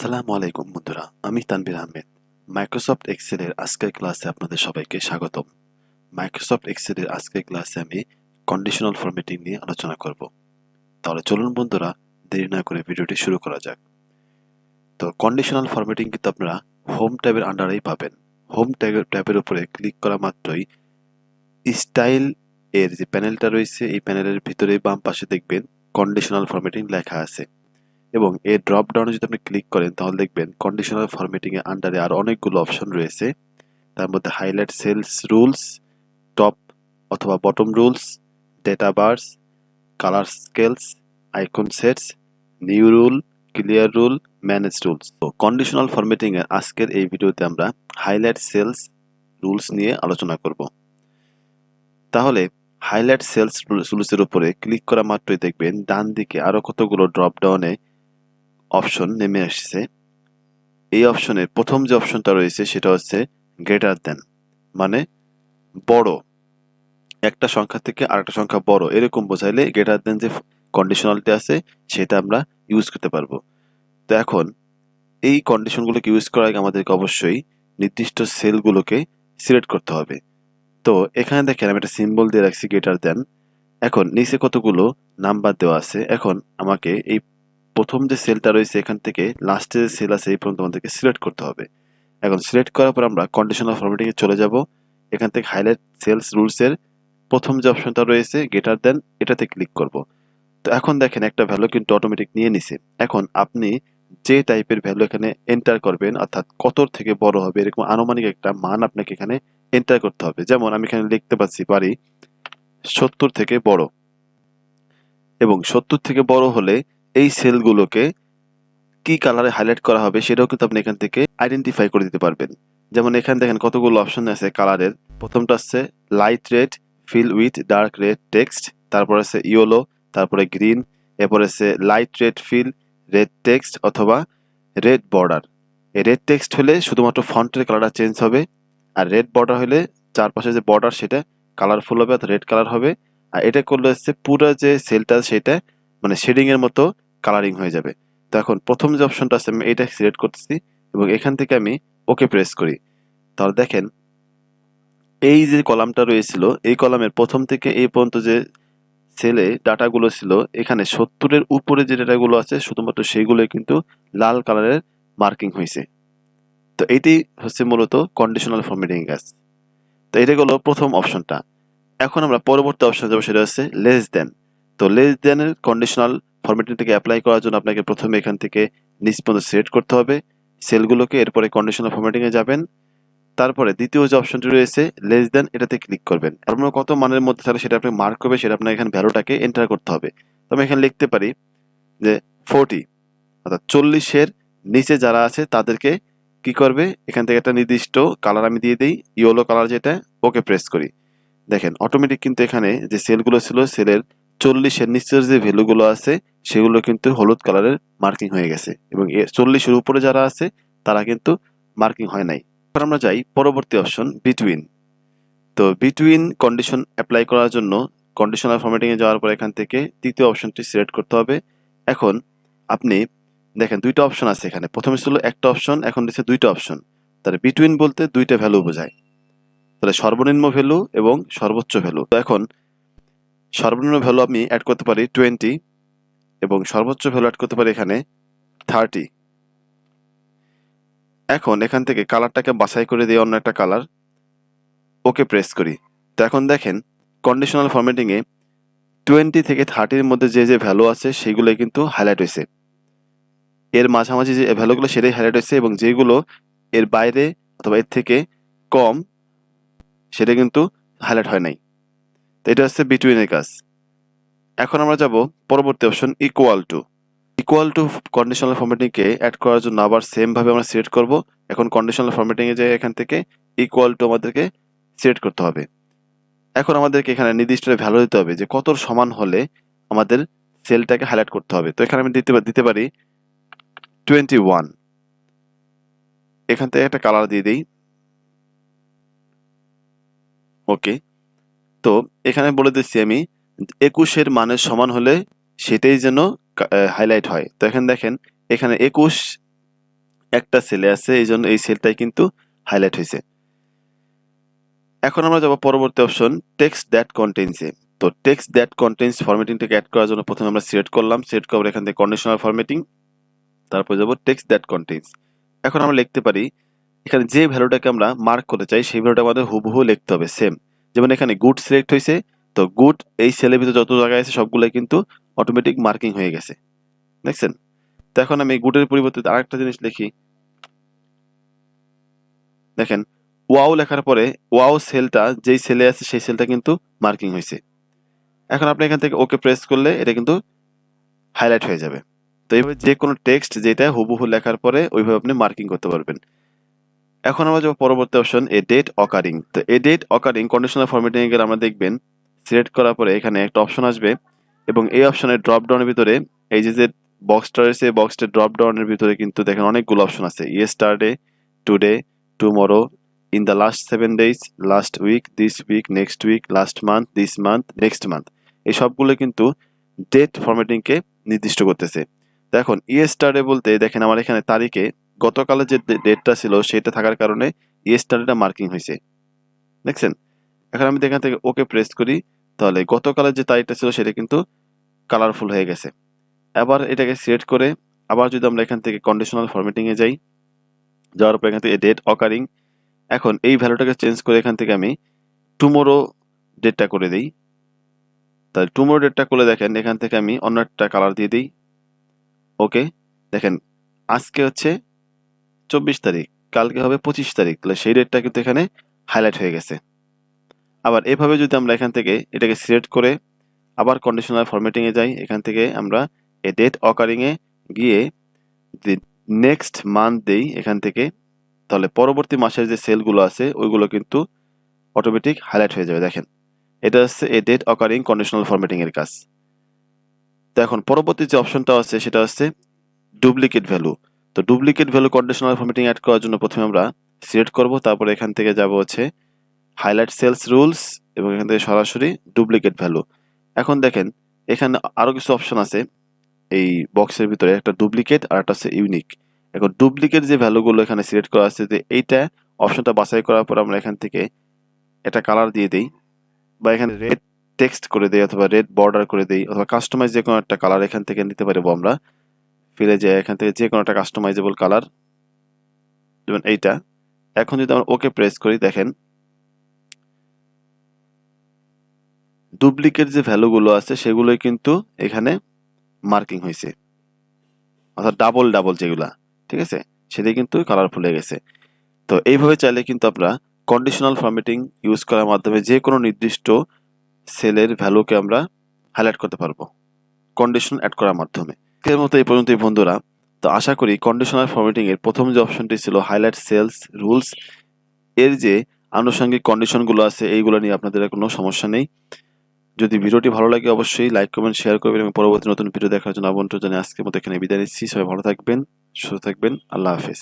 আসসালামু আলাইকুম বন্ধুরা, আমি তানভীর আহমেদ। মাইক্রোসফট এক্সেলের আজকের ক্লাসে আপনাদের সবাইকে স্বাগতম। মাইক্রোসফট এক্সেলের আজকের ক্লাসে আমি কন্ডিশনাল ফরম্যাটিং নিয়ে আলোচনা করব। তাহলে চলুন বন্ধুরা, দেরি না করে ভিডিওটি শুরু করা যাক। তো কন্ডিশনাল ফরম্যাটিং কিন্তু আপনারা হোম ট্যাবের আন্ডারেই পাবেন। হোম ট্যাবের উপরে ক্লিক করা মাত্রই স্টাইল এর যে প্যানেলটা রয়েছে, এই প্যানেলের ভিতরে বাম পাশে দেখবেন কন্ডিশনাল ফরম্যাটিং লেখা আছে। এবং এই ড্রপ ডাউনে যদি আপনি ক্লিক করেন তাহলে দেখবেন কন্ডিশনাল ফরম্যাটিং এর আন্ডারে আর অনেকগুলো অপশন রয়েছে। তার মধ্যে হাইলাইট সেলস রুলস, টপ অথবা bottom rules, data bars, colour scales, icon sets, new rule, clear rule, manage rules. তো কন্ডিশনাল ফরম্যাটিং এর আজকের এই ভিডিওতে আমরা হাইলাইট সেলস রুলস নিয়ে আলোচনা করব। তাহলে হাইলাইট সেলস রুলসের উপরে ক্লিক করা মাত্রই দেখবেন ডান দিকে আরো কতগুলো ড্রপ ডাউনে অপশন নেমে আসছে। এই অপশনের প্রথম যে অপশনটা রয়েছে সেটা হচ্ছে গ্রেটার দেন, মানে বড়, একটা সংখ্যা থেকে আরেকটা সংখ্যা বড় এরকম বোঝাইলে গ্রেটার দেন যে কন্ডিশনালটি আছে সেটা আমরা ইউজ করতে পারবো। তো এখন এই কন্ডিশনগুলোকে ইউজ করার আগে আমাদেরকে অবশ্যই নির্দিষ্ট সেলগুলোকে সিলেক্ট করতে হবে। তো এখানে দেখেন আমি একটা সিম্বল দিয়ে রাখছি গ্রেটার দেন। এখন নিচে কতগুলো নাম্বার দেওয়া আছে। এখন আমাকে এই প্রথম যে সেলটা রয়েছে এখান থেকে লাস্টে যে সেল আছে এই পর্যন্ত আমাদেরকে সিলেক্ট করতে হবে। এখন সিলেক্ট করার পর আমরা কন্ডিশনাল ফরম্যাটিং এ চলে যাব। এখান থেকে হাইলাইট সেলস রুলস এর প্রথম যে অপশনটা রয়েছে গ্রেটার দেন, এটাতে ক্লিক করব। তো এখন দেখেন একটা ভ্যালু কিন্তু অটোমেটিক নিয়ে নিছে। এখন আপনি যে টাইপের ভ্যালু এখানে এন্টার করবেন, অর্থাৎ কত থেকে বড় হবে এরকম আনুমানিক একটা মান আপনাকে এখানে এন্টার করতে হবে। যেমন আমি এখানে লিখতে পারি 70 থেকে বড়, এবং 70 থেকে বড় হলে এই সেলগুলোকে কি কালারে হাইলাইট করা হবে সেটাও কিন্তু আপনি এখান থেকে আইডেন্টিফাই করে দিতে পারবেন। যেমন এখানে দেখেন কতগুলো অপশন আছে কালারের। প্রথমটা আছে light red fill with dark red text, তারপর আছে ইয়েলো, তারপরে গ্রিন, এরপর আছে light red feel red text অথবা রেড বর্ডার। এই রেড টেক্সট হলে শুধুমাত্র ফন্টের কালারটা চেঞ্জ হবে, আর রেড বর্ডার হলে চারপাশে যে বর্ডার সেটা কালারফুল হবে অর্থাৎ রেড কালার হবে। আর এটা করলে হচ্ছে পুরো যে সেলটা সেটা মানে শেডিং এর মতো কালারিং হয়ে যাবে। তো এখন প্রথম যে অপশনটা আছে আমি এটা সিলেক্ট করতেছি এবং এখান থেকে আমি ওকে প্রেস করি। তাহলে দেখেন এই যে কলামটা রয়েছিল এই কলামের প্রথম থেকে এই পর্যন্ত যে সেলে ডাটাগুলো ছিল, এখানে 70-এর উপরে যে ডাটাগুলো আছে শুধুমাত্র সেইগুলো কিন্তু লাল কালারের মার্কিং হয়েছে। তো এটি হচ্ছে মূলত কন্ডিশনাল ফরম্যাটিং কাজ। তো এটা হলো প্রথম অপশনটা। এখন আমরা পরবর্তী অপশন যাবো, সেটা হচ্ছে লেস দেন। তো লেস দেনের কন্ডিশনাল ফরম্যাটিংটাকে অ্যাপ্লাই করার জন্য আপনাকে প্রথমে এখান থেকে নিচ পর্যন্ত সিলেক্ট করতে হবে সেলগুলোকে, এরপরে কন্ডিশনাল ফরম্যাটিং এ যাবেন। তারপরে দ্বিতীয় যে অপশনটি রয়েছে লেস দেন, এটাতে ক্লিক করবেন। আপনার কত মানের মধ্যে তাহলে সেটা আপনি মার্ক করবে, সেটা আপনার এখানে ভ্যালুটাকে এন্টার করতে হবে। তো আমি এখানে লিখতে পারি যে 40, অর্থাৎ 40-এর নিচে যারা আছে তাদেরকে কি করবে, এখান থেকে একটা নির্দিষ্ট কালার আমি দিয়ে দিই, ইয়েলো কালার যেটা, ওকে প্রেস করি। দেখেন অটোমেটিক কিন্তু এখানে যে সেলগুলো ছিল সেলের 40-এর নিচের যে ভ্যালুগুলো আছে সেগুলো কিন্তু হলুদ কালারের মার্কিং হয়ে গেছে, এবং 40-এর উপরে যারা আছে তারা কিন্তু মার্কিং হয় নাই। এবার আমরা যাই পরবর্তী অপশন বিটুইন। তো বিটুইন কন্ডিশন অ্যাপ্লাই করার জন্য কন্ডিশনাল ফরম্যাটিং এ যাওয়ার পর এখান থেকে তৃতীয় অপশনটি সিলেক্ট করতে হবে। এখন আপনি দেখেন দুইটা অপশন আছে এখানে, প্রথমে ছিল একটা অপশন, এখন দিচ্ছে দুইটা অপশন। তাহলে বিটুইন বলতে দুইটা ভ্যালু বোঝায়। তাহলে সর্বনিম্ন ভ্যালু এবং সর্বোচ্চ ভ্যালু। তো এখন সর্বনিম্ন ভ্যালু আমি অ্যাড করতে পারি 20 এবং সর্বোচ্চ ভ্যালু অ্যাড করতে পারি এখানে 30। এখন এখান থেকে কালারটাকে বাছাই করে দিয়ে অন্য একটা কালার, ওকে প্রেস করি। তো এখন দেখেন কন্ডিশনাল ফরম্যাটিং এ 20 থেকে 30-এর মধ্যে যে যে ভ্যালু আছে সেগুলোই কিন্তু হাইলাইট হয়েছে। এর মাঝামাঝি যে ভ্যালুগুলো সেটাই হাইলাইট হয়েছে, এবং যেগুলো এর বাইরে অথবা এর থেকে কম সেটা কিন্তু হাইলাইট হয় নাই। তো এটা হচ্ছে বিটুইনের কাজ। এখন আমরা যাব পরবর্তী option equal to. Equal to conditional ফরম্যাটিংকে অ্যাড করার জন্য আবার সেম ভাবে আমরা সিলেক্ট করব। এখন কন্ডিশনাল ফরম্যাটিং এ যাই, এখান থেকে ইকুয়াল টু আমাদেরকে সিলেক্ট করতে হবে। এখন আমাদেরকে এখানে নির্দিষ্ট ভ্যালু দিতে হবে যে কত সমান হলে আমাদের সেলটাকে হাইলাইট করতে হবে। তো এখানে আমি দিতে পারি 21। এখান থেকে একটা কালার দিয়ে দিই, ওকে। তো এখানে বলে দিচ্ছি আমি 21-এর মানের সমান হলে সেটাই যেন হাইলাইট হয়। তো এখানে দেখেন এখানে 21 একটা সেলে আছে, এই জন্য এই সেলটাই কিন্তু হাইলাইট হয়েছে। এখন আমরা যাব পরবর্তী অপশন টেক্সট দ্যাট কন্টেইনস এ। তো টেক্সট দ্যাট কন্টেইনস ফরম্যাটিংটাকে অ্যাড করার জন্য প্রথমে আমরা সিলেক্ট করলাম, সিলেক্ট করার এখান থেকে কন্ডিশনাল ফরম্যাটিং, তারপর যাব টেক্সট দ্যাট কন্টেইনস। এখন আমরা লিখতে পারি এখানে যে ভ্যালুটাকে আমরা মার্ক করতে চাই সেই ভ্যালুটা আমাদের হুবহু লিখতে হবে সেম। যেমন এখানে গুড সিলেক্ট হয়েছে, তো গুড এই সেলের ভিতরে যত জায়গায় আছে সবগুলো কিন্তু অটোমেটিক মার্কিং হয়ে গেছে, দেখছেন? তো এখন আমি গুডের পরিবর্তে আরেকটা জিনিস লিখি, দেখেন ওয়াও লেখার পরে ওয়াও সেলটা যেই সেলে আছে সেই সেলটা কিন্তু মার্কিং হয়েছে। এখন আপনি এখান থেকে ওকে প্রেস করলে এটা কিন্তু হাইলাইট হয়ে যাবে। তো এইভাবে যে কোনো টেক্সট যেটা হুবহু লেখার পরে ওইভাবে আপনি মার্কিং করতে পারবেন। এখন আমরা যাব পরবর্তী অপশন এ ডেট অকারিং। তো এ ডেট অকারিং কন্ডিশনাল ফরম্যাটিং এ গেলে আমরা দেখবেন সিলেক্ট করার পরে এখানে একটা অপশন আসবে এবং এই অপশনের ড্রপ ডাউনের ভিতরে এই যে বক্সটা রয়েছে বক্সটা ড্রপ ডাউনের ভিতরে কিন্তু দেখেন অনেকগুলো অপশন আছে, yesterday, today, tomorrow, in the last 7 days, last week, this week, next week, last month, this month, next month. এই সবগুলো কিন্তু ডেট ফরম্যাটিংকে নির্দিষ্ট করতেছে। তো এখন ইয়েস্টারডে বলতে দেখেন আমার এখানে তারিখে গতকালের যে ডেটটা ছিল সেটা থাকার কারণে ইয়েস্টারডেটা মার্কিং হয়েছে, দেখছেন? এখন আমি এখান থেকে ওকে প্রেস করি, তাহলে গতকালের যে তারিখটা ছিল সেটা কিন্তু কালারফুল হয়ে গেছে। আবার এটাকে সিলেক্ট করে আবার যদি আমরা এখান থেকে কন্ডিশনাল ফরম্যাটিং এ যাই, যাওয়ার পর এখান থেকে ডেট অকারিং, এখন এই ভ্যালুটাকে চেঞ্জ করে এখান থেকে আমি টুমোরো ডেটটা করে দিই। তাহলে টুমোরো ডেটটা করলে দেখেন এখান থেকে আমি অন্য একটা কালার দিয়ে দিই। ওকে, দেখেন আজকে হচ্ছে 24 তারিখ, কালকে হবে 25 তারিখ, তাহলে সেই ডেটটা কিন্তু এখানে হাইলাইট হয়ে গেছে। আবার এভাবে যদি আমরা এখান থেকে এটাকে সিলেক্ট করে আবার কন্ডিশনাল ফরম্যাটিং এ যাই, এখান থেকে আমরা এই ডেট অকারিং এ গিয়ে নেক্সট মান্থ দেই এখান থেকে, তাহলে পরবর্তী মাসের যে সেলগুলো আছে ওইগুলো কিন্তু অটোমেটিক হাইলাইট হয়ে যাবে। দেখেন এটা হচ্ছে এই ডেট অকারিং কন্ডিশনাল ফরম্যাটিং এর কাজ। তো এখন পরবর্তী যে অপশনটা আছে সেটা হচ্ছে ডুপ্লিকেট ভ্যালু। তো duplicate value conditional formatting add করার জন্য প্রথমে আমরা সিলেক্ট করব, তারপরে এখান থেকে যাব হচ্ছে হাইলাইট সেলস রুলস এবং এখান থেকে সরাসরি ডুপ্লিকেট ভ্যালু। এখন দেখেন এখানে আরো কিছু অপশন আছে এই বক্সের ভিতরে, একটা ডুপ্লিকেট আর একটা হচ্ছে ইউনিক। এখন ডুপ্লিকেট যে ভ্যালুগুলো এখানে সিলেক্ট করা আছে যে এইটা অপশনটা বাছাই করার পর আমরা এখান থেকে একটা কালার দিয়ে দেই বা এখানে রেড টেক্সট করে দেই অথবা রেড বর্ডার করে দেই অথবা কাস্টমাইজ যে কোনো একটা কালার এখান থেকে নিতে পারবো আমরা, ফিরে যায় এখান থেকে যে কোনো একটা কাস্টমাইজেবল কালার, যেমন এইটা। এখন যদি আমরা ওকে প্রেস করি দেখেন ডুপ্লিকেট যে ভ্যালুগুলো আছে সেগুলোই কিন্তু এখানে মার্কিং হয়েছে, অর্থাৎ ডাবল ডাবল যেগুলা, ঠিক আছে, সেটাই কিন্তু কালারফুল হয়ে গেছে। তো এইভাবে চাইলে কিন্তু আমরা কন্ডিশনাল ফরম্যাটিং ইউজ করার মাধ্যমে যে কোনো নির্দিষ্ট সেলের ভ্যালুকে আমরা হাইলাইট করতে পারবো কন্ডিশন অ্যাড করার মাধ্যমে। এর মতো এই পর্যন্তই বন্ধুরা। তো আশা করি কন্ডিশনাল ফরম্যাটিং এর প্রথম যে অপশনটি ছিল হাইলাইট সেলস রুলস, এর যে আনুষঙ্গিক কন্ডিশনগুলো আছে এইগুলো নিয়ে আপনাদের কোনো সমস্যা নেই। যদি ভিডিওটি ভালো লাগে অবশ্যই লাইক কমেন্ট শেয়ার করবেন এবং পরবর্তী নতুন ভিডিও দেখার জন্য আমন্ত্রণ জানিয়ে আজকের মতো এখানে বিদায় নিচ্ছি। সবাই ভালো থাকবেন, সুস্থ থাকবেন, আল্লাহ হাফেজ।